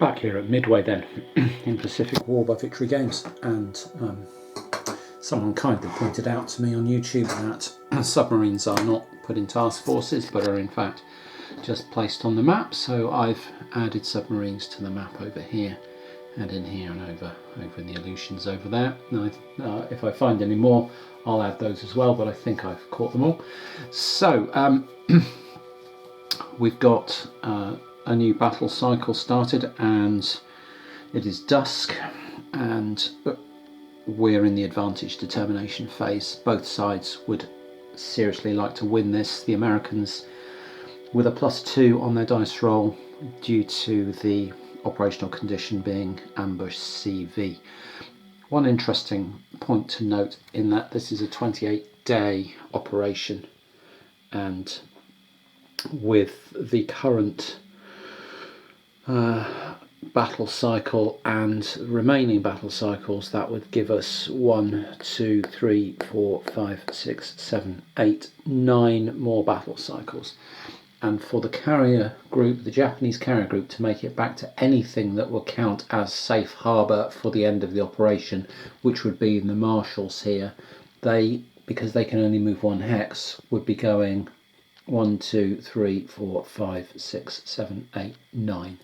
Back here at Midway then, in Pacific War by Victory Games, and someone kindly pointed out to me on YouTube that submarines are not put in task forces but are in fact just placed on the map, so I've added submarines to the map over here and in here and over in the Aleutians over there. Now, if I find any more I'll add those as well, but I think I've caught them all. So we've got a new battle cycle started, and it is dusk and we're in the advantage determination phase. Both sides would seriously like to win this. The Americans with a +2 on their dice roll due to the operational condition being ambush CV. One interesting point to note in that this is a 28-day operation, and with the current battle cycle and remaining battle cycles, that would give us 1, 2, 3, 4, 5, 6, 7, 8, 9 more battle cycles. And for the carrier group, the Japanese carrier group, to make it back to anything that will count as safe harbour for the end of the operation, which would be in the Marshalls here, because they can only move 1 hex, would be going 1, 2, 3, 4, 5, 6, 7, 8, 9.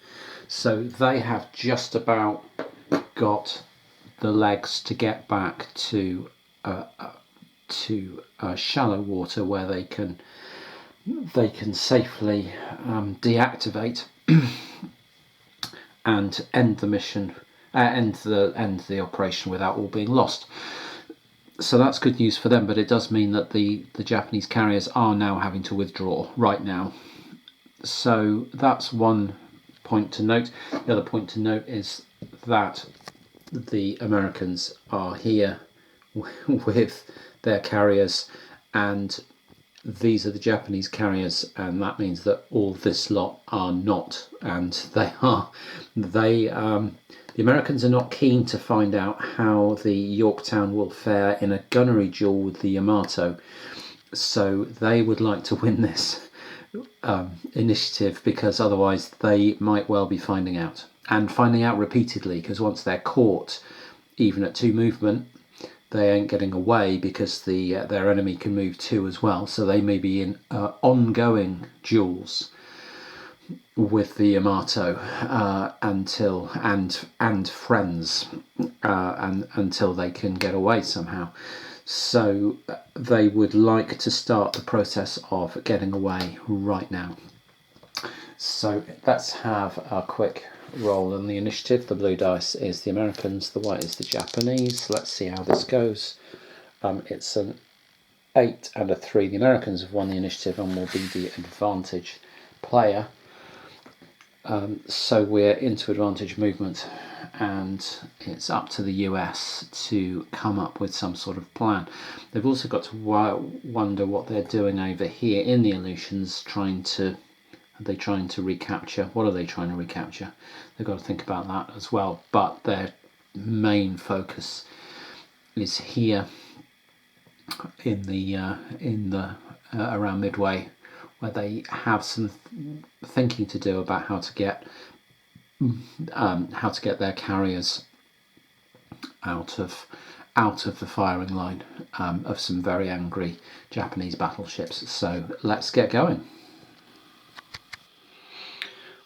So they have just about got the legs to get back to shallow water where they can safely deactivate and end the mission, end the operation without all being lost. So that's good news for them, but it does mean that the Japanese carriers are now having to withdraw right now. So that's one point to note. The other point to note is that the Americans are here with their carriers, and these are the Japanese carriers, and that means that all this lot are not, and the Americans are not keen to find out how the Yorktown will fare in a gunnery duel with the Yamato, so they would like to win this initiative, because otherwise they might well be finding out repeatedly, because once they're caught, even at 2 movement, they ain't getting away, because their enemy can move 2 as well, so they may be in ongoing duels with the Yamato until they can get away somehow. So they would like to start the process of getting away right now. So let's have a quick roll on the initiative. The blue dice is the Americans, the white is the Japanese. Let's see how this goes. It's an 8 and a 3. The Americans have won the initiative and will be the advantage player. So we're into advantage movement, and it's up to the US to come up with some sort of plan. They've also got to wonder what they're doing over here in the Aleutians, are they trying to recapture? What are they trying to recapture? They've got to think about that as well, but their main focus is here in the around Midway, where they have some thinking to do about how to get their carriers out of the firing line of some very angry Japanese battleships. So let's get going.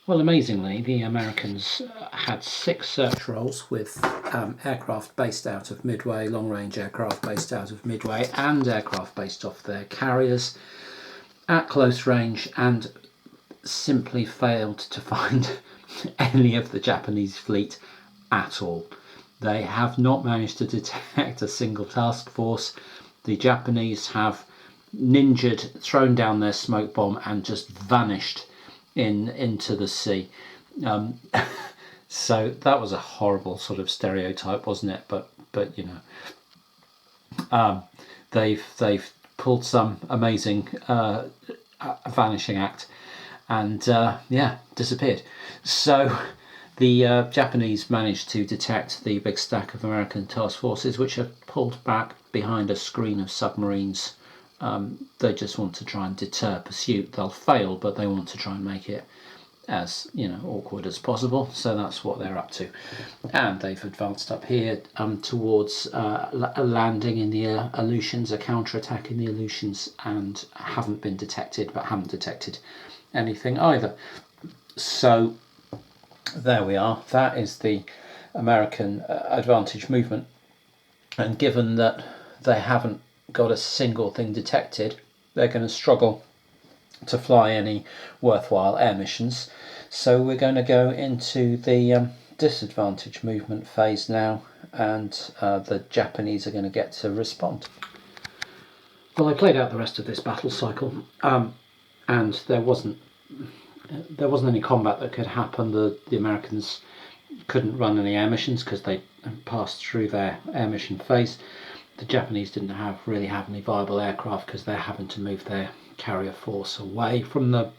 Well, amazingly, the Americans had 6 search rolls with aircraft based out of Midway, long-range aircraft based out of Midway, and aircraft based off their carriers at close range, and simply failed to find any of the Japanese fleet at all. They have not managed to detect a single task force. The Japanese have ninjaed, thrown down their smoke bomb, and just vanished into the sea. So that was a horrible sort of stereotype, wasn't it? But you know, they've pulled some amazing vanishing act, and disappeared. So the Japanese managed to detect the big stack of American task forces, which are pulled back behind a screen of submarines. They just want to try and deter pursuit. They'll fail, but they want to try and make it as awkward as possible. So that's what they're up to, and they've advanced up here towards a landing in the Aleutians, a counter-attack in the Aleutians, and haven't been detected, but haven't detected anything either. So there we are. That is the American advantage movement, and given that they haven't got a single thing detected, they're going to struggle to fly any worthwhile air missions. So we're going to go into the disadvantage movement phase now, and the Japanese are going to get to respond. Well, I played out the rest of this battle cycle, and there wasn't any combat that could happen. The Americans couldn't run any air missions because they passed through their air mission phase. The Japanese didn't really have any viable aircraft because they're having to move their carrier force away from the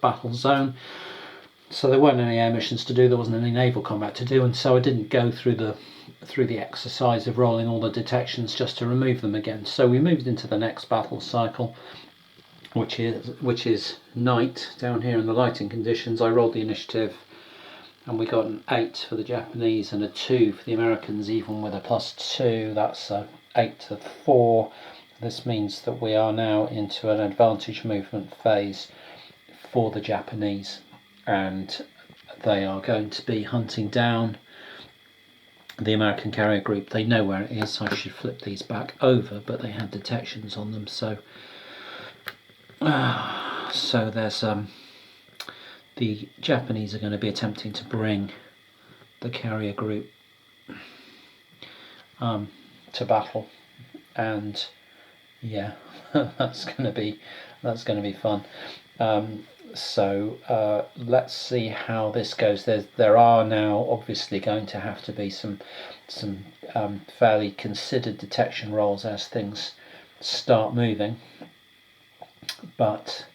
battle zone. So there weren't any air missions to do. There wasn't any naval combat to do, and so I didn't go through the exercise of rolling all the detections just to remove them again. So we moved into the next battle cycle, which is night down here in the lighting conditions. I rolled the initiative, and we got an 8 for the Japanese and a 2 for the Americans, even with a +2. That's a 8 to 4. This means that we are now into an advantage movement phase for the Japanese, and they are going to be hunting down the American carrier group. They know where it is. I should flip these back over, but they had detections on them, so there's the Japanese are going to be attempting to bring the carrier group to battle, and yeah, that's going to be fun. So let's see how this goes. There are now obviously going to have to be some fairly considered detection rolls as things start moving, but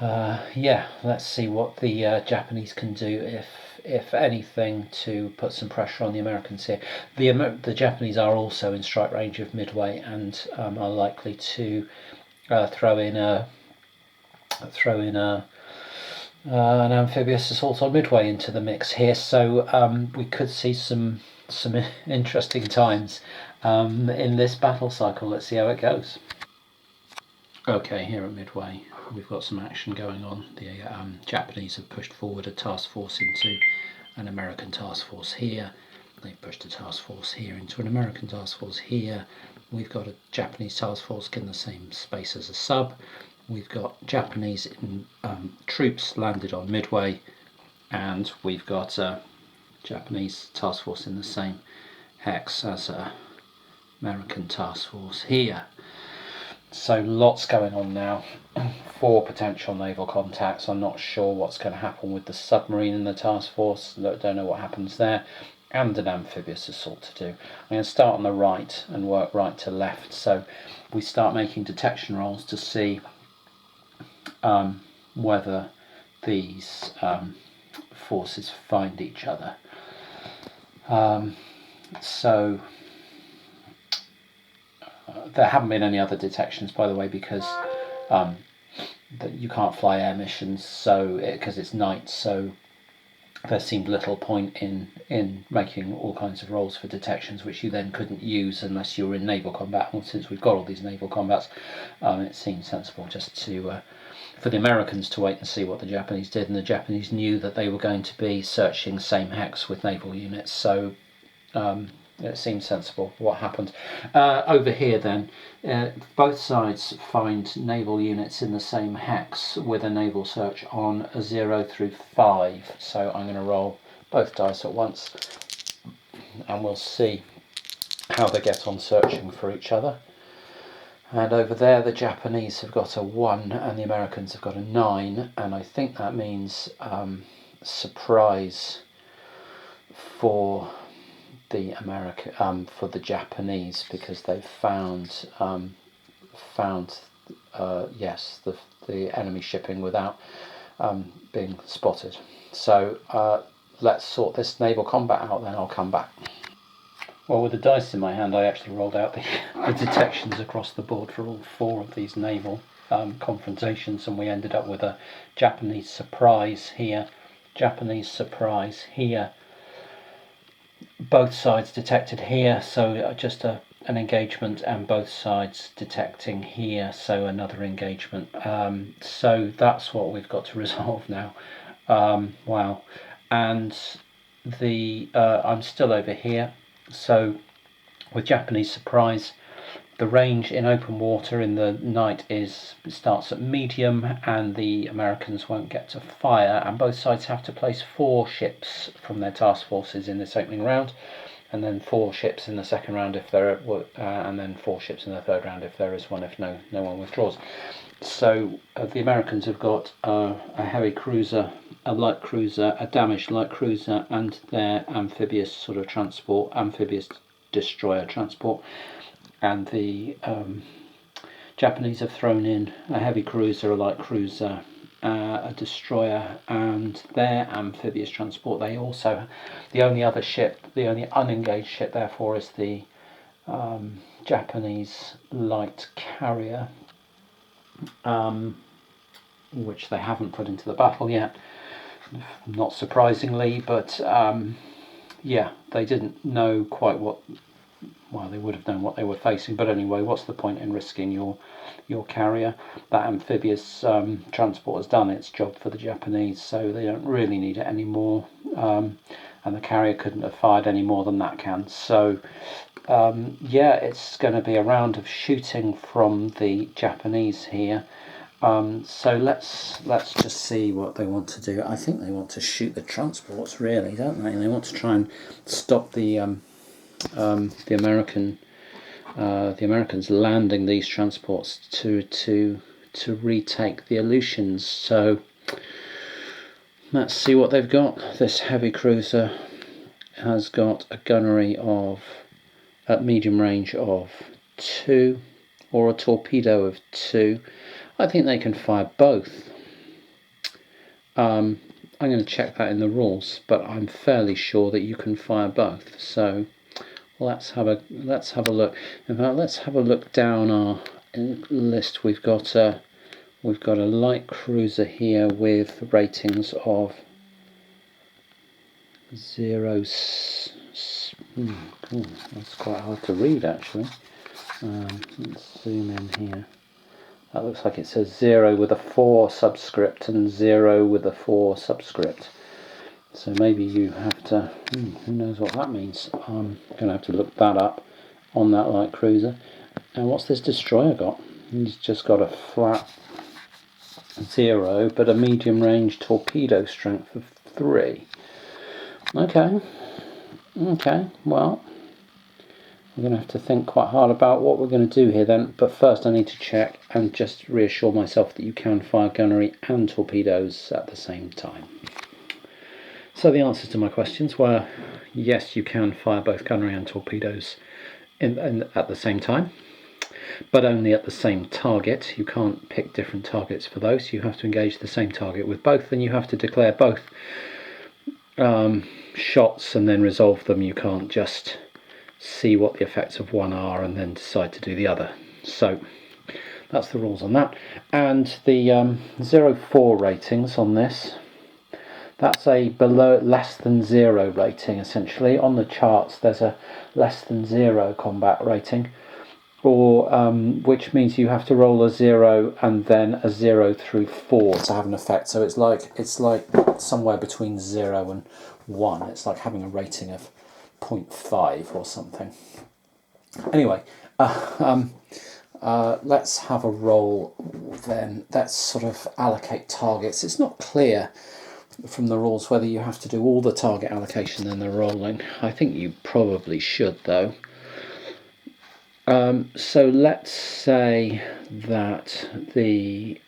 yeah, let's see what the Japanese can do, if anything, to put some pressure on the Americans here. The Japanese are also in strike range of Midway, and are likely to throw in an amphibious assault on Midway into the mix here. So we could see some interesting times in this battle cycle. Let's see how it goes. Okay, here at Midway, we've got some action going on. The Japanese have pushed forward a task force into an American task force here. They've pushed a task force here into an American task force here. We've got a Japanese task force in the same space as a sub. We've got Japanese troops landed on Midway, and we've got a Japanese task force in the same hex as a American task force here. So lots going on now. 4 potential naval contacts. I'm not sure what's going to happen with the submarine in the task force. Don't know what happens there. And an amphibious assault to do. I'm going to start on the right and work right to left. So we start making detection rolls to see whether these forces find each other. So there haven't been any other detections, by the way, because that you can't fly air missions, so because it's night, so there seemed little point in making all kinds of rolls for detections, which you then couldn't use unless you were in naval combat. And since we've got all these naval combats, it seemed sensible just to for the Americans to wait and see what the Japanese did, and the Japanese knew that they were going to be searching same hex with naval units, so it seemed sensible what happened. Over here then, both sides find naval units in the same hex with a naval search on a 0 through 5. So I'm going to roll both dice at once, and we'll see how they get on searching for each other. And over there the Japanese have got a 1 and the Americans have got a 9, and I think that means surprise for the Japanese, because they've found yes, the enemy shipping without being spotted. So let's sort this naval combat out, then I'll come back. Well, with the dice in my hand, I actually rolled out the detections across the board for all 4 of these naval confrontations, and we ended up with a Japanese surprise here, both sides detected here, so just an engagement, and both sides detecting here, so another engagement. So that's what we've got to resolve now. Wow. And I'm still over here, so with Japanese surprise, the range in open water in the night starts at medium, and the Americans won't get to fire, and both sides have to place 4 ships from their task forces in this opening round, and then 4 ships in the second round if there and then 4 ships in the third round if there is one, if no one withdraws. So the Americans have got a heavy cruiser, a light cruiser, a damaged light cruiser, and their amphibious sort of transport, amphibious destroyer transport. And the Japanese have thrown in a heavy cruiser, a light cruiser, a destroyer, and their amphibious transport. They also, the only other ship, the only unengaged ship, therefore, is the Japanese light carrier, which they haven't put into the battle yet, not surprisingly, but yeah, they didn't know quite what. Well, they would have known what they were facing, but anyway, what's the point in risking your carrier? That amphibious transport has done its job for the Japanese, so they don't really need it anymore, and the carrier couldn't have fired any more than that can. So yeah, it's going to be a round of shooting from the Japanese here. So let's just see what they want to do. I think they want to shoot the transports, really, don't they? They want to try and stop the Americans landing these transports to retake the Aleutians. So let's see what they've got. This heavy cruiser has got a gunnery of, at medium range, of 2, or a torpedo of 2. I think they can fire both. I'm going to check that in the rules, but I'm fairly sure that you can fire both. So let's have a look. In fact, let's have a look down our list. We've got a light cruiser here with ratings of 0. That's quite hard to read, actually. Let's zoom in here. That looks like it says 0 with a 4 subscript and 0 with a 4 subscript. So maybe you have to, who knows what that means. I'm going to have to look that up on that light cruiser. And what's this destroyer got? He's just got a flat 0, but a medium range torpedo strength of 3. Okay, well, we're going to have to think quite hard about what we're going to do here then. But first I need to check and just reassure myself that you can fire gunnery and torpedoes at the same time. So the answers to my questions were, yes, you can fire both gunnery and torpedoes at the same time, but only at the same target. You can't pick different targets for those. You have to engage the same target with both, and you have to declare both shots and then resolve them. You can't just see what the effects of one are and then decide to do the other. So that's the rules on that. And the 0-4 ratings on this, that's a less than 0 rating, essentially. On the charts there's a less than 0 combat rating, or which means you have to roll a 0 and then a 0 through 4 to have an effect. So it's like somewhere between 0 and 1. It's like having a rating of 0.5 or something. Anyway, let's have a roll then. Let's sort of allocate targets. It's not clear from the rules whether you have to do all the target allocation and the rolling. I think you probably should, though. So let's say that the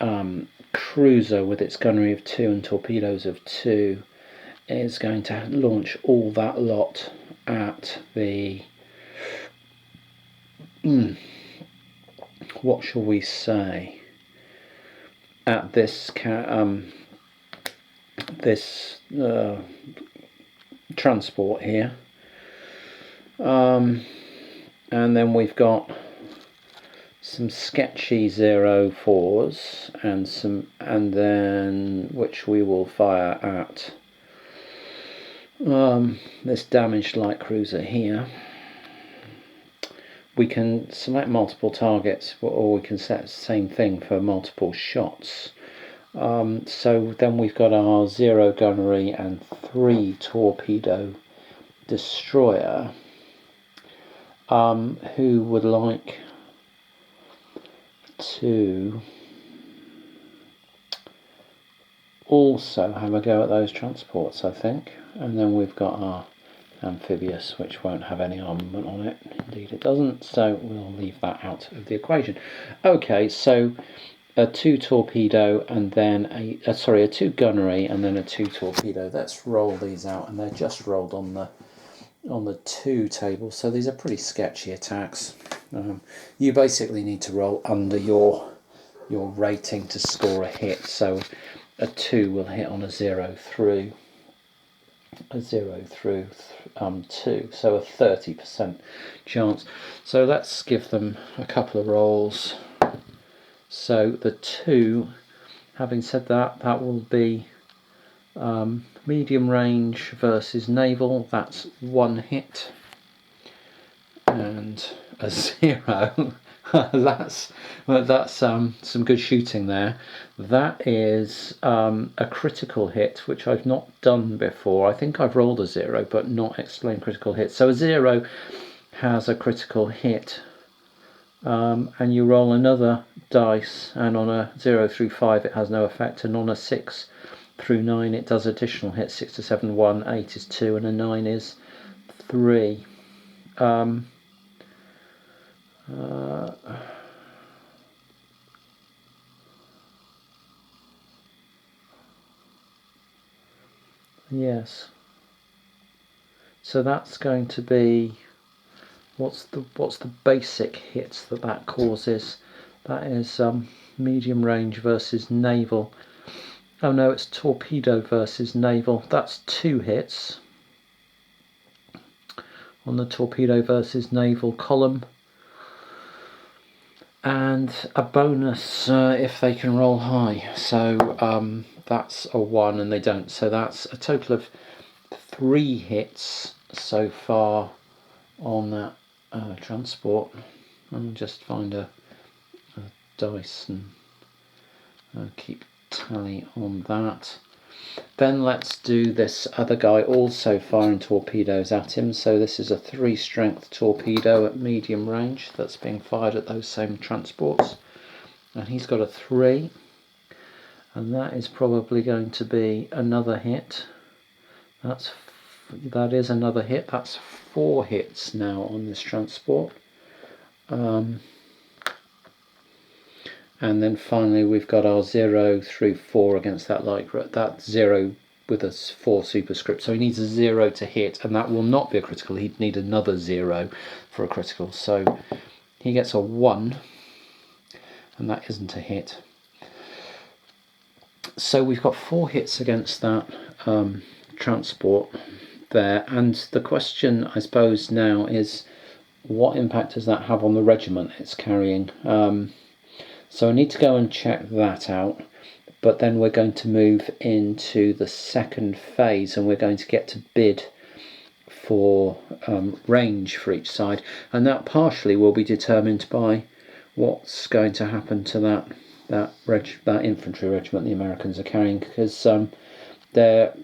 cruiser with its gunnery of 2 and torpedoes of 2 is going to launch all that lot at the what shall we say, at this transport here, and then we've got some sketchy 0-4s and then which we will fire at this damaged light cruiser here. We can select multiple targets, or we can set the same thing for multiple shots. So then we've got our 0 gunnery and 3 torpedo destroyer, who would like to also have a go at those transports, I think. And then we've got our amphibious, which won't have any armament on it. Indeed it doesn't, so we'll leave that out of the equation. Okay, so a 2 torpedo and then a 2 gunnery and then a 2 torpedo. Let's roll these out, and they're just rolled on the 2 table, so these are pretty sketchy attacks. You basically need to roll under your rating to score a hit, so a 2 will hit on a 0 through 2, so a 30% chance. So let's give them a couple of rolls. So the 2, having said that, that will be medium range versus naval. That's 1 hit, and a 0. that's some good shooting there. That is a critical hit, which I've not done before. I think I've rolled a 0 but not explained critical hit. So a 0 has a critical hit, and you roll another dice, and on a 0 through 5 it has no effect, and on a 6 through 9 it does additional hits. 6 to 7 1, 8 is 2, and a 9 is 3. Yes, so that's going to be, what's the basic hits that causes? That is medium range versus naval. Oh no, it's torpedo versus naval. That's 2 hits on the torpedo versus naval column, and a bonus if they can roll high. So that's a 1 and they don't, so that's a total of 3 hits so far on that transport. I'll just find a dice and keep tally on that. Then let's do this other guy also firing torpedoes at him. So this is a 3 strength torpedo at medium range that's being fired at those same transports, and he's got a 3, and that is probably going to be another hit. That is another hit. That's 4 hits now on this transport. And then finally we've got our 0 through 4 against that light. That's 0 with a 4 superscript, so he needs a 0 to hit, and that will not be a critical. He'd need another 0 for a critical, so he gets a 1, and that isn't a hit. So we've got 4 hits against that transport there, and the question I suppose now is, what impact does that have on the regiment it's carrying? So I need to go and check that out, but then we're going to move into the second phase, and we're going to get to bid for range for each side, and that partially will be determined by what's going to happen to that infantry regiment the Americans are carrying, because they're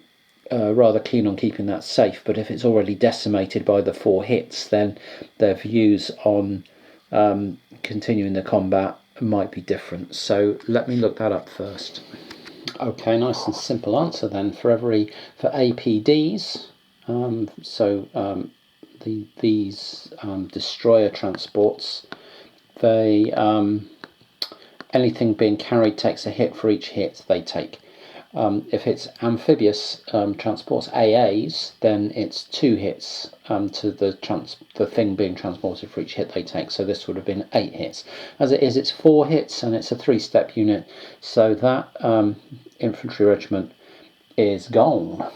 rather keen on keeping that safe, but if it's already decimated by the 4 hits, then their views on continuing the combat might be different. So let me look that up first. Okay, nice and simple answer then. For APDs, these destroyer transports, they anything being carried takes a hit for each hit they take. If it's amphibious transports, AAs, then it's 2 hits to the thing being transported for each hit they take. So this would have been 8 hits. As it is, it's 4 hits, and it's a 3-step unit. So that infantry regiment is gone.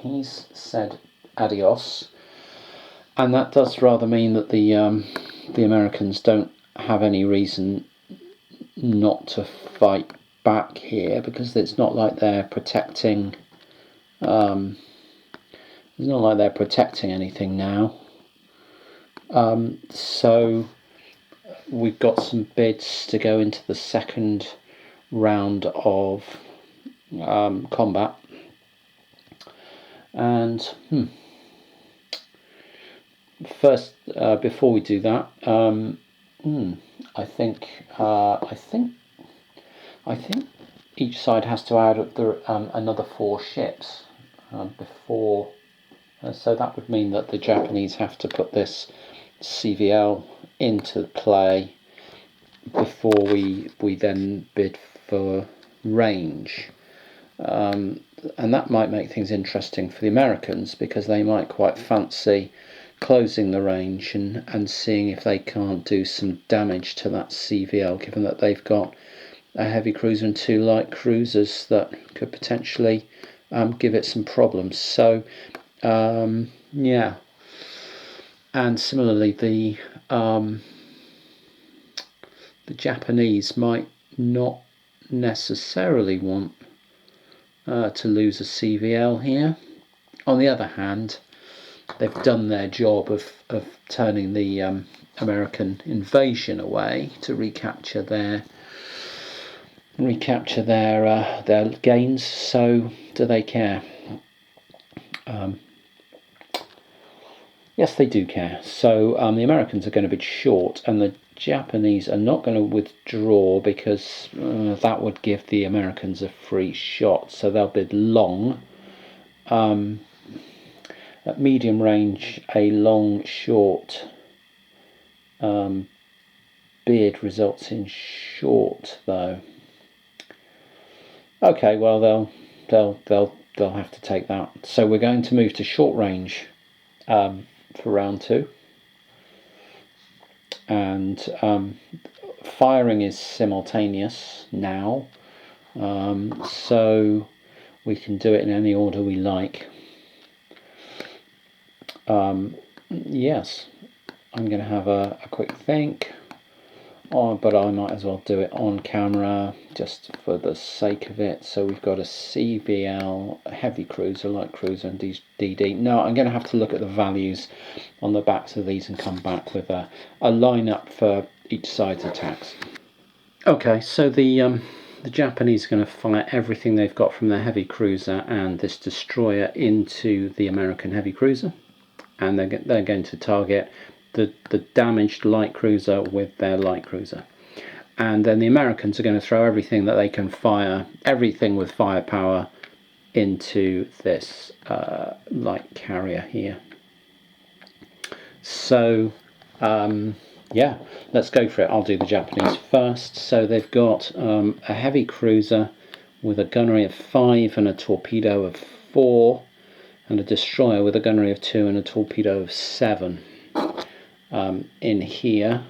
He's said adios, and that does rather mean that the the Americans don't have any reason not to fight back here, because it's not like they're protecting. It's not like they're protecting anything now. So we've got some bids to go into the second round of combat, and first, before we do that, I think each side has to add another 4 ships before. So that would mean that the Japanese have to put this CVL into play before we then bid for range. And that might make things interesting for the Americans, because they might quite fancy closing the range and seeing if they can't do some damage to that CVL, given that they've got a heavy cruiser and 2 light cruisers that could potentially give it some problems. So yeah, and similarly the Japanese might not necessarily want to lose a CVL here. On the other hand, they've done their job of turning the American invasion away to recapture their gains. So do they care? Yes, they do care. So the Americans are going to bid short, and the Japanese are not going to withdraw, because that would give the Americans a free shot. So they'll bid long. At medium range, a long-short bid results in short, though. Okay, well they'll have to take that. So we're going to move to short range for round 2, and firing is simultaneous now, so we can do it in any order we like. Yes, I'm going to have a quick think, but I might as well do it on camera just for the sake of it. So we've got a CVL, a heavy cruiser, light cruiser, and DD. Now I'm going to have to look at the values on the backs of these and come back with a lineup for each side's attacks. Okay, so the Japanese are going to fire everything they've got from their heavy cruiser and this destroyer into the American heavy cruiser, and they're going to target the damaged light cruiser with their light cruiser. And then the Americans are going to throw everything that they can fire, everything with firepower, into this light carrier here. So yeah, let's go for it. I'll do the Japanese first. So they've got a heavy cruiser with a gunnery of 5 and a torpedo of 4, and a destroyer with a gunnery of 2 and a torpedo of 7 in here.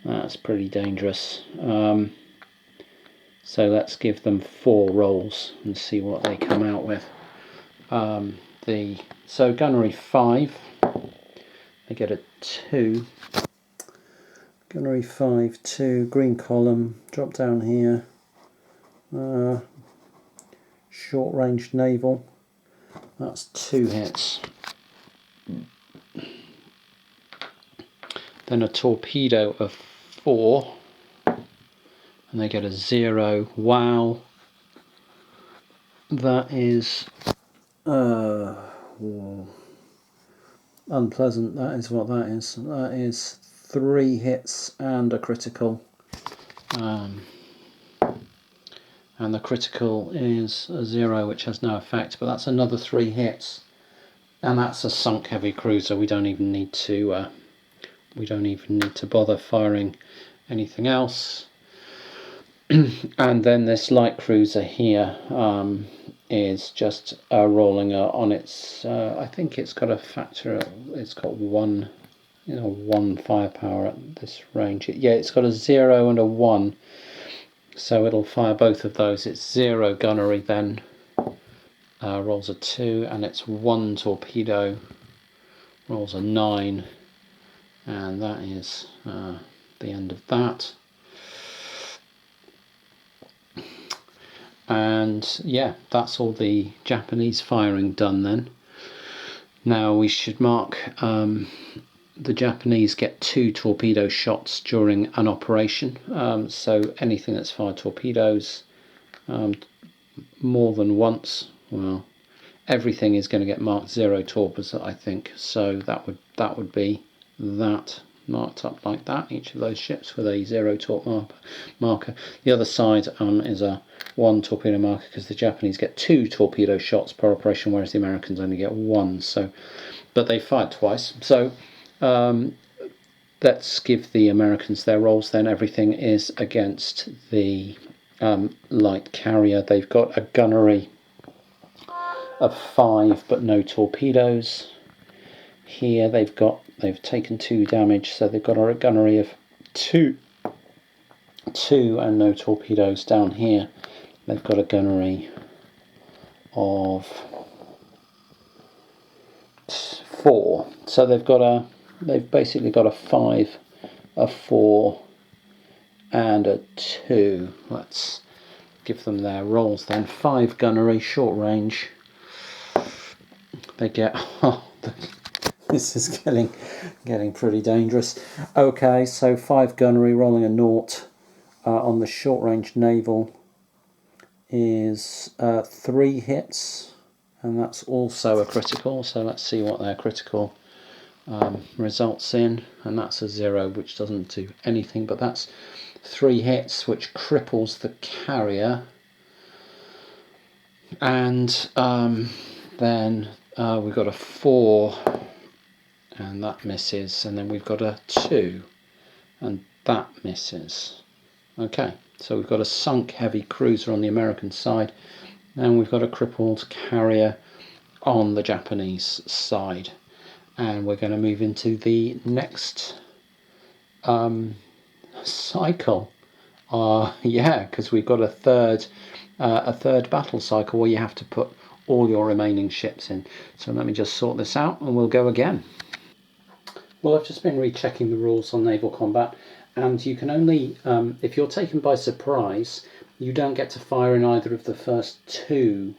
That's pretty dangerous. So let's give them 4 rolls and see what they come out with. So gunnery 5, they get a 2. Gunnery 5, 2, green column, drop down here. Short range naval, that's 2 hits. Then a torpedo of 4, and they get a 0. Wow, that is unpleasant. That is what that is. That is 3 hits and a critical, and the critical is a 0, which has no effect, but that's another 3 hits, and that's a sunk heavy cruiser. We don't even need to bother firing anything else. And then this light cruiser here is just rolling on its. I think it's got a factor. It's got 1 firepower at this range. Yeah, it's got a 0 and a 1, so it'll fire both of those. It's 0 gunnery, then rolls a 2, and it's 1 torpedo, rolls a 9, And that is the end of that. And yeah, that's all the Japanese firing done then. Now we should mark the Japanese get 2 torpedo shots during an operation. So anything that's fired torpedoes more than once, well, everything is going to get marked 0 torpedoes, I think. So that would be that marked up like that, each of those ships with a 0 torp marker. The other side is a 1 torpedo marker, because the Japanese get 2 torpedo shots per operation, whereas the Americans only get 1. So, but they fired twice. So let's give the Americans their rolls then. Everything is against the light carrier. They've got a gunnery of 5 but no torpedoes. Here they've taken 2 damage, so they've got a gunnery of 2 and no torpedoes. Down here they've got a gunnery of 4, so they've basically got a 5, a 4 and a 2. Let's give them their rolls then. 5 gunnery, short range. They get this is getting pretty dangerous. Okay, so 5 gunnery rolling a 0 on the short range naval is 3 hits, and that's also a critical. So let's see what their critical results in, and that's a 0, which doesn't do anything, but that's 3 hits, which cripples the carrier. And then we've got a 4, and that misses, and then we've got a 2, and that misses. Okay, so we've got a sunk heavy cruiser on the American side, and we've got a crippled carrier on the Japanese side. And we're going to move into the next cycle. Yeah, because we've got a third battle cycle where you have to put all your remaining ships in. So let me just sort this out and we'll go again. Well, I've just been rechecking the rules on naval combat, and you can only, if you're taken by surprise, you don't get to fire in either of the first 2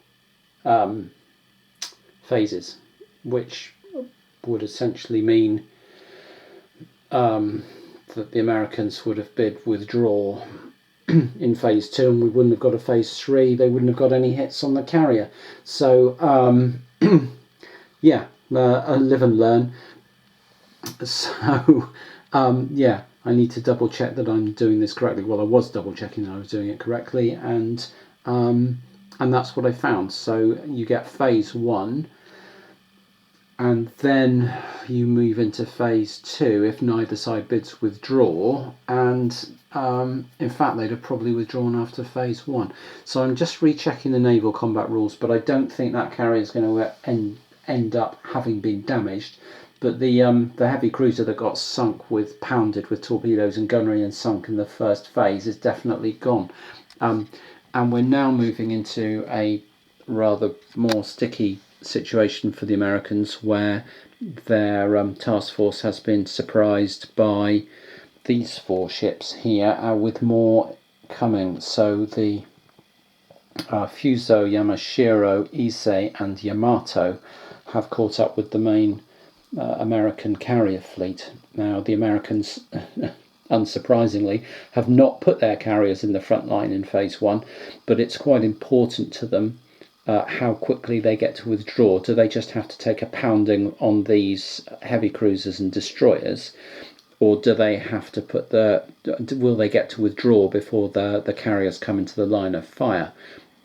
phases, which would essentially mean that the Americans would have bid withdraw in phase 2, and we wouldn't have got a phase 3. They wouldn't have got any hits on the carrier. So yeah, live and learn. So yeah, I need to double check that I'm doing this correctly. Well, I was double checking that I was doing it correctly, and that's what I found. So you get phase 1, and then you move into phase 2 if neither side bids withdraw, and in fact they'd have probably withdrawn after phase 1. So I'm just rechecking the naval combat rules, but I don't think that carrier is going to end up having been damaged. But the heavy cruiser that got sunk with pounded with torpedoes and gunnery and sunk in the first phase is definitely gone. And we're now moving into a rather more sticky situation for the Americans, where their task force has been surprised by these 4 ships here, with more coming. So the Fuso, Yamashiro, Ise and Yamato have caught up with the main American carrier fleet. Now the Americans unsurprisingly have not put their carriers in the front line in phase 1, but it's quite important to them how quickly they get to withdraw. Do they just have to take a pounding on these heavy cruisers and destroyers, or do they have to put will they get to withdraw before the carriers come into the line of fire,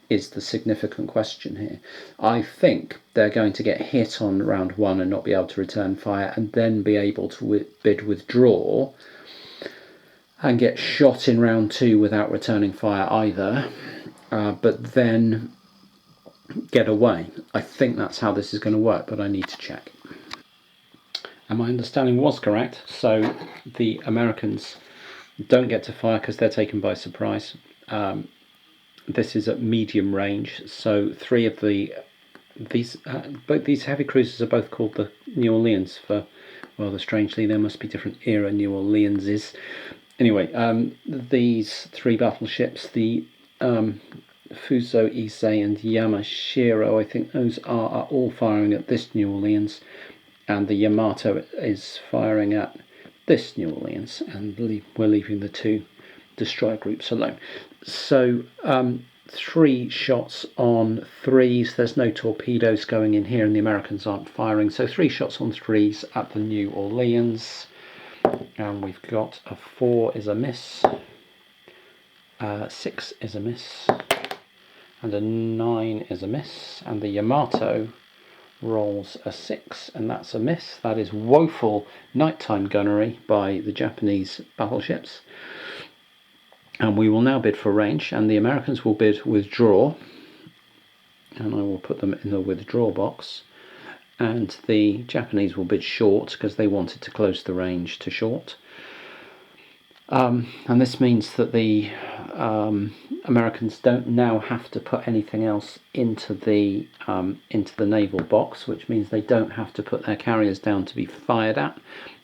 is the significant question here. I think they're going to get hit on round 1 and not be able to return fire, and then be able to bid withdraw and get shot in round 2 without returning fire either, but then get away. I think that's how this is going to work, but I need to check. And my understanding was correct, so the Americans don't get to fire because they're taken by surprise. This is at medium range, so 3 of these heavy cruisers are both called the New Orleans for Rather strangely, there must be different era New Orleanses. Anyway, these 3 battleships, the Fuso, Issei and Yamashiro, I think those are all firing at this New Orleans, and the Yamato is firing at this New Orleans, and we're leaving the 2 destroyer groups alone. So 3 shots on 3s. There's no torpedoes going in here and the Americans aren't firing, so 3 shots on 3s at the New Orleans, and we've got a 4 is a miss, 6 is a miss, and a 9 is a miss, and the Yamato rolls a 6, and that's a miss. That is woeful nighttime gunnery by the Japanese battleships. And we will now bid for range, and the Americans will bid withdraw, and I will put them in the withdraw box, and the Japanese will bid short because they wanted to close the range to short. And this means that the Americans don't now have to put anything else into the naval box, which means they don't have to put their carriers down to be fired at.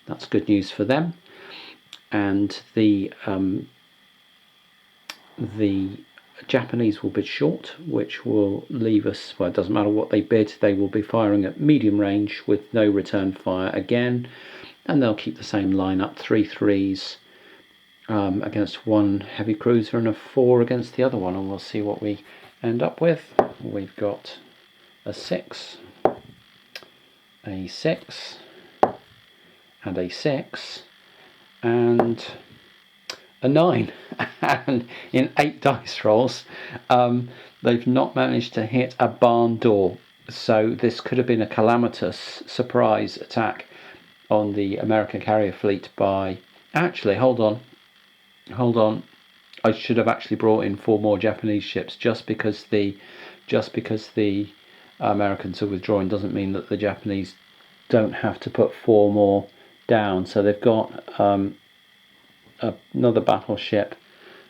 That's good news for them. And the Japanese will bid short, which will leave us, well, it doesn't matter what they bid, they will be firing at medium range with no return fire again, and they'll keep the same line up, 3 3s against 1 heavy cruiser and a 4 against the other one, and we'll see what we end up with. We've got a 6, a 6, and a 6, and a 9, and in 8 dice rolls they've not managed to hit a barn door, so this could have been a calamitous surprise attack on the American carrier fleet by, actually, hold on, I should have actually brought in 4 more Japanese ships. Just because the Americans are withdrawing doesn't mean that the Japanese don't have to put 4 more down. So they've got another battleship,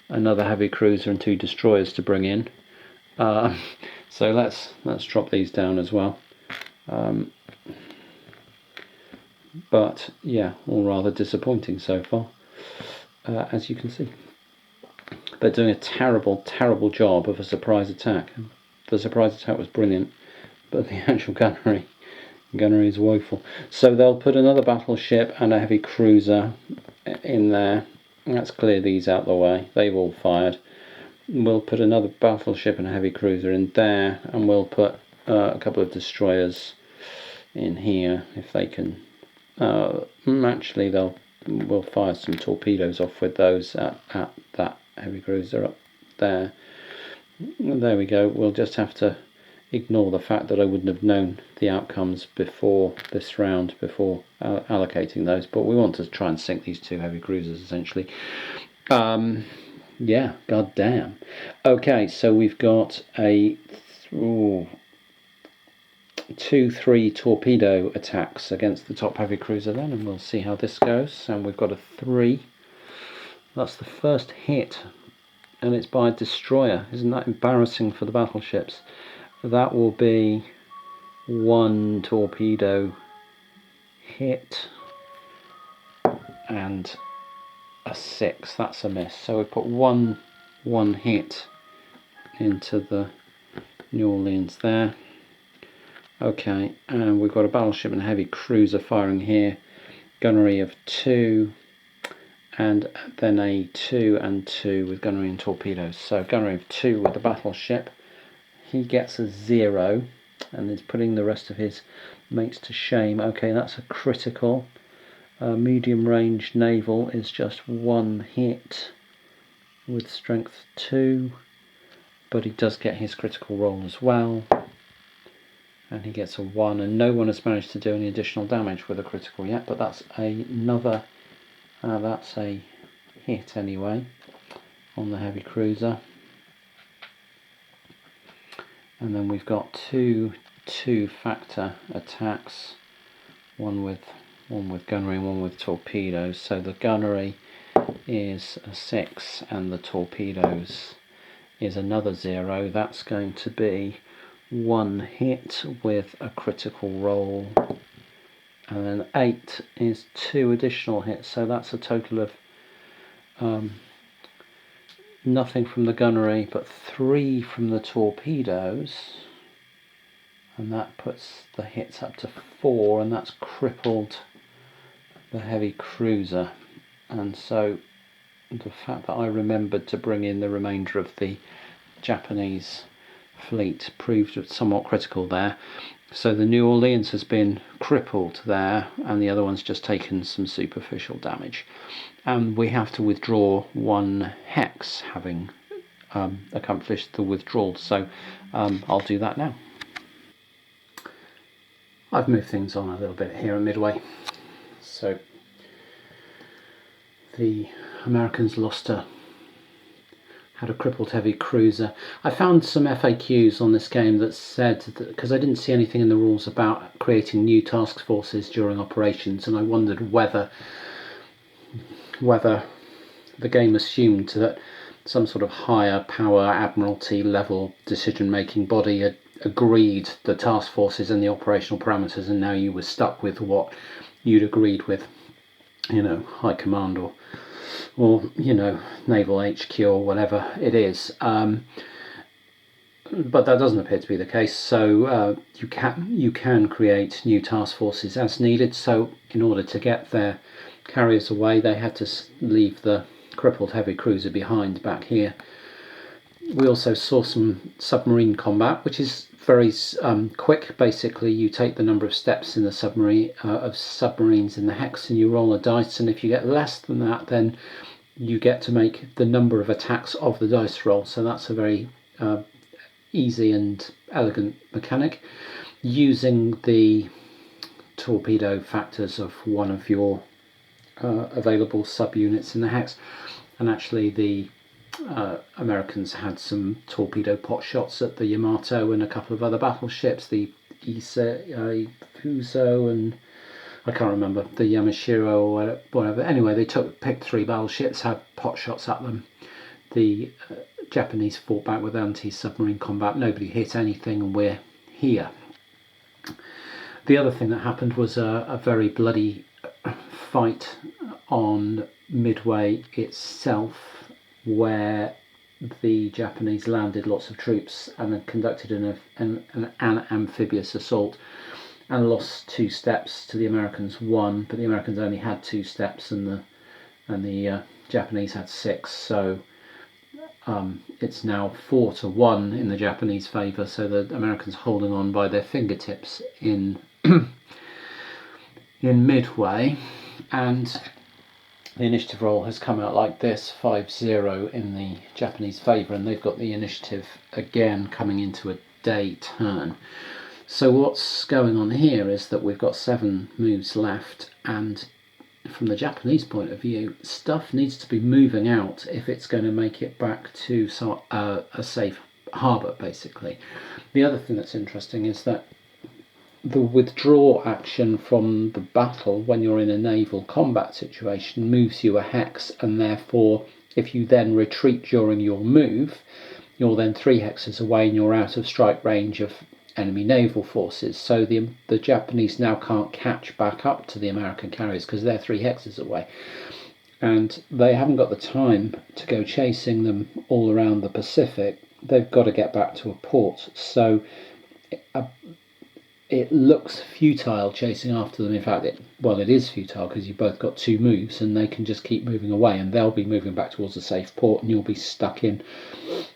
another heavy cruiser and 2 destroyers to bring in. So let's drop these down as well. But yeah, all rather disappointing so far, as you can see. They're doing a terrible job of a surprise attack. The surprise attack was brilliant, but the actual gunnery is woeful. So they'll put another battleship and a heavy cruiser in there. Let's clear these out the way. They've all fired. We'll put another battleship and a heavy cruiser in there, and we'll put a couple of destroyers in here if they can. Actually, we'll fire some torpedoes off with those at that heavy cruiser up there. There we go. We'll just have to ignore the fact that I wouldn't have known the outcomes before this round, before allocating those, but we want to try and sink these 2 heavy cruisers essentially. Yeah, goddamn. Okay, so we've got a 2-3 torpedo attacks against the top heavy cruiser then, and we'll see how this goes. And we've got a 3. That's the first hit, and it's by a destroyer. Isn't that embarrassing for the battleships? That will be 1 torpedo hit and a 6. That's a miss. So we put one hit into the New Orleans there. Okay, and we've got a battleship and a heavy cruiser firing here. Gunnery of 2, and then a 2 and 2 with gunnery and torpedoes. So gunnery of 2 with the battleship. He gets a 0, and is putting the rest of his mates to shame. Okay, that's a critical. Medium range naval is just 1 hit with strength 2, but he does get his critical roll as well, and he gets a 1, and no one has managed to do any additional damage with a critical yet, but that's another that's a hit anyway on the heavy cruiser. And then we've got two factor attacks, one with gunnery and one with torpedoes. So the gunnery is a 6 and the torpedoes is another 0. That's going to be 1 hit with a critical roll and then 8 is 2 additional hits, so that's a total of nothing from the gunnery but 3 from the torpedoes, and that puts the hits up to 4, and that's crippled the heavy cruiser. And so the fact that I remembered to bring in the remainder of the Japanese fleet proved somewhat critical there. So the New Orleans has been crippled there, and the other one's just taken some superficial damage. And we have to withdraw 1 hex, having accomplished the withdrawal. So I'll do that now. I've moved things on a little bit here at Midway. So the Americans had a crippled heavy cruiser. I found some FAQs on this game that said that, because I didn't see anything in the rules about creating new task forces during operations, and I wondered whether the game assumed that some sort of higher power admiralty level decision making body had agreed the task forces and the operational parameters, and now you were stuck with what you'd agreed with, you know, high command or you know, naval HQ or whatever it is. But that doesn't appear to be the case. So you can create new task forces as needed. So in order to get their carriers away, they had to leave the crippled heavy cruiser behind back here. We also saw some submarine combat, which is very quick. Basically, you take the number of steps in the submarine of submarines in the hex, and you roll a dice, and if you get less than that, then you get to make the number of attacks of the dice roll. So that's a very easy and elegant mechanic, using the torpedo factors of one of your available subunits in the hex. And actually the Americans had some torpedo pot shots at the Yamato and a couple of other battleships, the Fuso and I can't remember, the Yamashiro or whatever. Anyway, they picked 3 battleships, had pot shots at them. The Japanese fought back with anti-submarine combat. Nobody hit anything, and we're here. The other thing that happened was a very bloody fight on Midway itself, where the Japanese landed lots of troops and conducted an amphibious assault, and lost 2 steps to the Americans 1, but the Americans only had 2 steps and the Japanese had 6. So it's now 4-1 in the Japanese favour. So the Americans holding on by their fingertips in Midway, and the initiative roll has come out like this: 5-0 in the Japanese favour, and they've got the initiative again coming into a day turn. So what's going on here is that we've got 7 moves left, and from the Japanese point of view, stuff needs to be moving out if it's going to make it back to a safe harbour, basically. The other thing that's interesting is that the withdraw action from the battle when you're in a naval combat situation moves you a hex, and therefore if you then retreat during your move, you're then 3 hexes away and you're out of strike range of enemy naval forces. So the Japanese now can't catch back up to the American carriers because they're 3 hexes away, and they haven't got the time to go chasing them all around the Pacific. They've got to get back to a port. So it looks futile chasing after them. In fact, it is futile, because you've both got 2 moves and they can just keep moving away, and they'll be moving back towards a safe port, and you'll be stuck in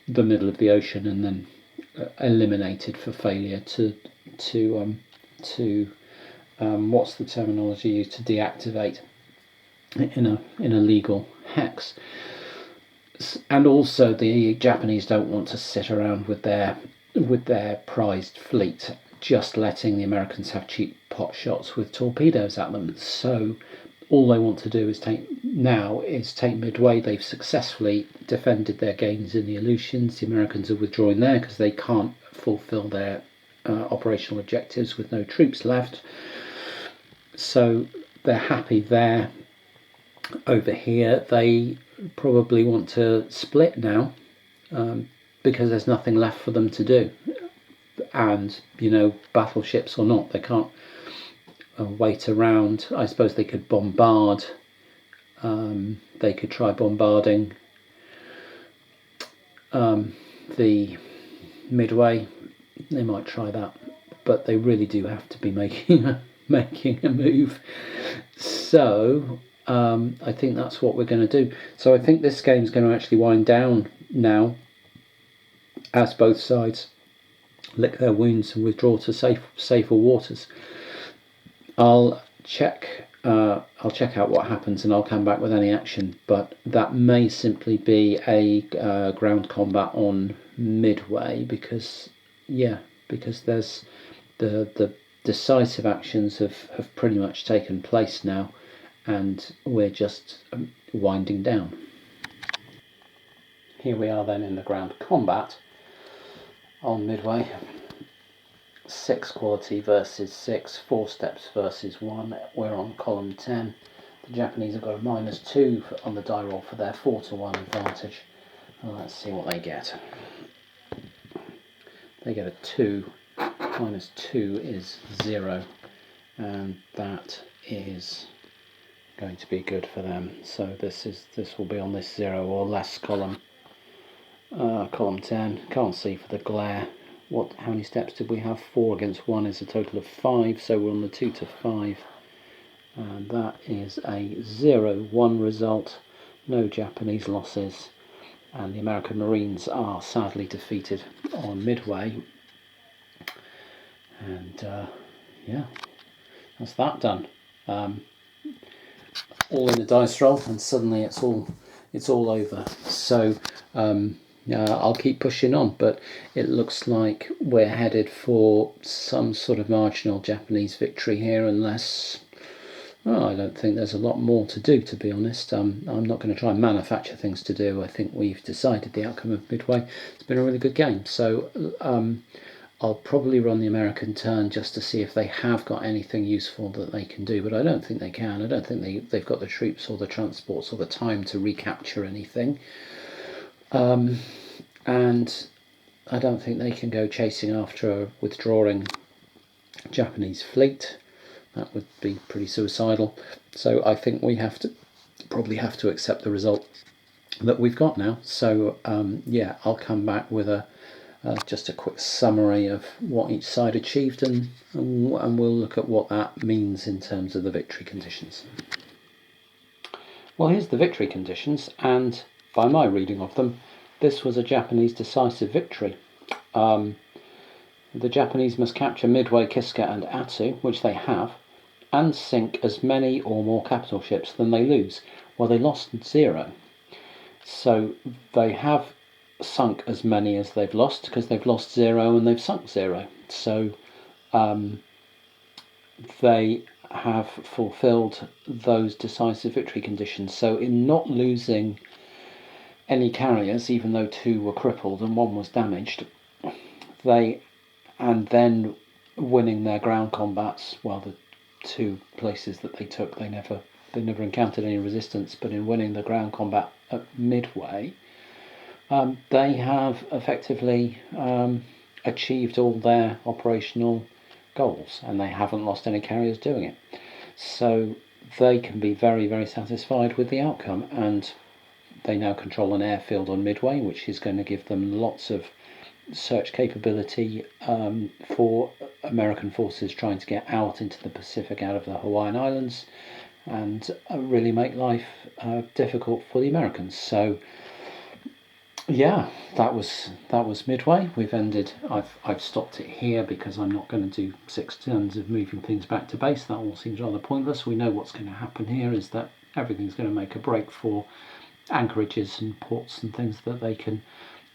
the middle of the ocean and then eliminated for failure to what's the terminology used, to deactivate in a legal hex. And also the Japanese don't want to sit around with their prized fleet just letting the Americans have cheap pot shots with torpedoes at them. So all they want to do is take Midway. They've successfully defended their gains in the Aleutians. The Americans are withdrawing there because they can't fulfill their operational objectives with no troops left. So they're happy there. Over here, they probably want to split now because there's nothing left for them to do. And, battleships or not, they can't wait around. I suppose they could bombard. They could try bombarding the Midway. They might try that, but they really do have to be making a move. So I think that's what we're going to do. So I think this game's going to actually wind down now, as both sides lick their wounds and withdraw to safer waters. I'll check out what happens and I'll come back with any action, but that may simply be a ground combat on Midway because there's the decisive actions have pretty much taken place now, and we're just winding down. Here we are then in the ground combat on Midway. 6 quality versus 6, 4 steps versus 1. We're on column 10. The Japanese have got a -2 on the die roll for their 4-1 advantage. Well, let's see what they get. They get a 2. -2 is 0, and that is going to be good for them. So this will be on this 0 or less column. Column 10. Can't see for the glare. How many steps did we have? 4 against 1 is a total of 5, so we're on the 2 to 5, and that is a 0-1 result. No Japanese losses, and the American Marines are sadly defeated on Midway. And yeah, that's that done. All in the dice roll, and suddenly it's all over. So I'll keep pushing on, but it looks like we're headed for some sort of marginal Japanese victory here, unless I don't think there's a lot more to do, to be honest. I'm not going to try and manufacture things to do. I think we've decided the outcome of Midway. It's been a really good game, so I'll probably run the American turn just to see if they have got anything useful that they can do, but I don't think they can. I don't think they've got the troops or the transports or the time to recapture anything. And I don't think they can go chasing after a withdrawing Japanese fleet. That would be pretty suicidal. So I think we probably have to accept the result that we've got now. So yeah, I'll come back with just a quick summary of what each side achieved, and we'll look at what that means in terms of the victory conditions. Well, here's the victory conditions, and by my reading of them, this was a Japanese decisive victory. The Japanese must capture Midway, Kiska and Attu, which they have, and sink as many or more capital ships than they lose. Well, they lost 0. So they have sunk as many as they've lost, because they've lost 0 and they've sunk 0. So they have fulfilled those decisive victory conditions. So in not losing any carriers, even though 2 were crippled and 1 was damaged, and then winning their ground combats, well, the 2 places that they took, they never encountered any resistance, but in winning the ground combat at Midway, they have effectively achieved all their operational goals, and they haven't lost any carriers doing it. So they can be very, very satisfied with the outcome, and they now control an airfield on Midway, which is going to give them lots of search capability for American forces trying to get out into the Pacific, out of the Hawaiian Islands, and really make life difficult for the Americans. So yeah, that was Midway. We've ended. I've stopped it here because I'm not going to do 6 turns of moving things back to base. That all seems rather pointless. We know what's going to happen here is that everything's going to make a break for anchorages and ports and things that they can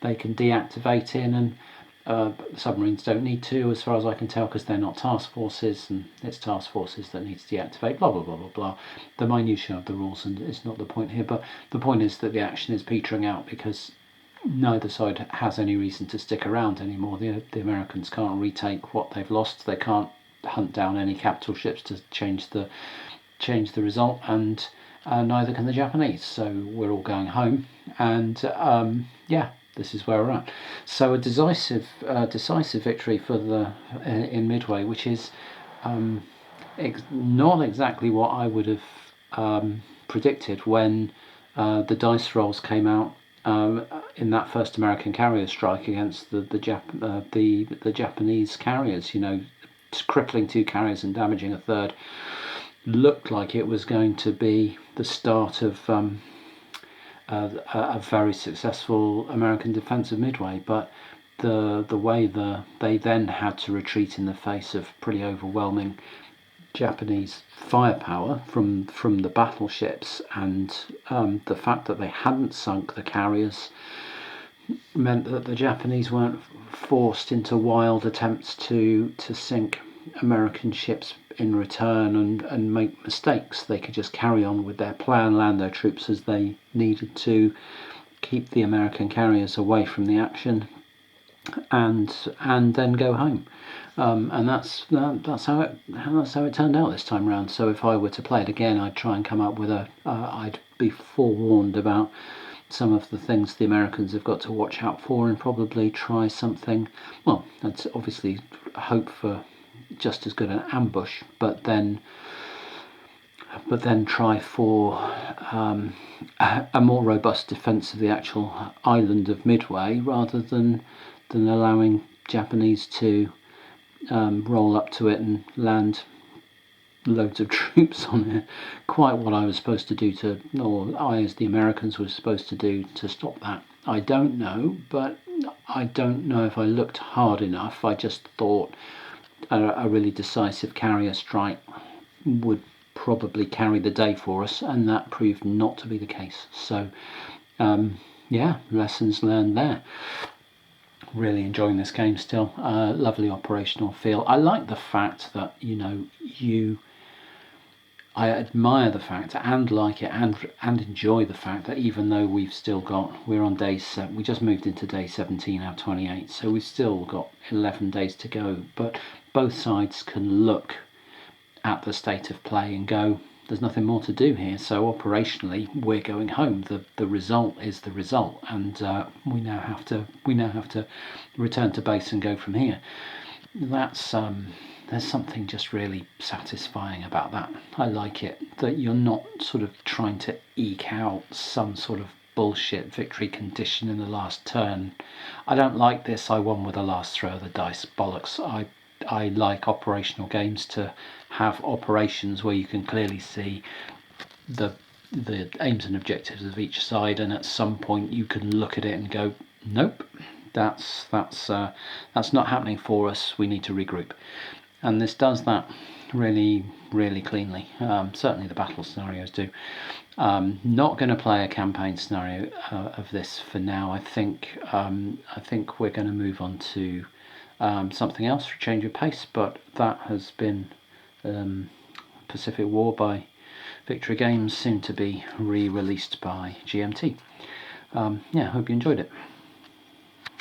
deactivate in, and submarines don't need to, as far as I can tell, because they're not task forces, and it's task forces that need to deactivate, blah blah blah blah blah. The minutiae of the rules, and it's not the point here, but the point is that the action is petering out because neither side has any reason to stick around anymore. The Americans can't retake what they've lost. They can't hunt down any capital ships to change the result, and neither can the Japanese. So we're all going home, and yeah, this is where we're at. So a decisive victory for in Midway, which is not exactly what I would have predicted when the dice rolls came out in that first American carrier strike against the Japanese carriers. You know, crippling 2 carriers and damaging a 3rd. Looked like it was going to be the start of a very successful American defence of Midway, but the way they then had to retreat in the face of pretty overwhelming Japanese firepower from the battleships, and the fact that they hadn't sunk the carriers meant that the Japanese weren't forced into wild attempts to sink American ships in return and make mistakes. They could just carry on with their plan, land their troops as they needed to, keep the American carriers away from the action, and then go home. And that's how it turned out this time round. So if I were to play it again, I'd try and come up with I'd be forewarned about some of the things the Americans have got to watch out for, and probably try something. Well, that's obviously hope for just as good an ambush, but then try for a more robust defence of the actual island of Midway, rather than allowing Japanese to roll up to it and land loads of troops on it. Quite what I was supposed to do or I as the Americans were supposed to do to stop that, I don't know, but I don't know if I looked hard enough. I just thought a really decisive carrier strike would probably carry the day for us, and that proved not to be the case. So yeah, lessons learned there. Really enjoying this game still. Lovely operational feel. I like the fact that, you know, I admire the fact and like it and enjoy the fact that even though we're on day 7, we just moved into day 17 out of 28, so we've still got 11 days to go, but both sides can look at the state of play and go, there's nothing more to do here, so operationally we're going home. The result is the result, and we now have to return to base and go from here. That's there's something just really satisfying about that. I like it that you're not sort of trying to eke out some sort of bullshit victory condition in the last turn. I don't like this I won with the last throw of the dice bollocks. I like operational games to have operations where you can clearly see the aims and objectives of each side, and at some point you can look at it and go, nope, that's not happening for us, we need to regroup. And this does that really, really cleanly. Certainly the battle scenarios do. Not going to play a campaign scenario of this for now. I think we're going to move on to something else for a change of pace, but that has been Pacific War by Victory Games, soon to be re-released by GMT. Yeah, hope you enjoyed it.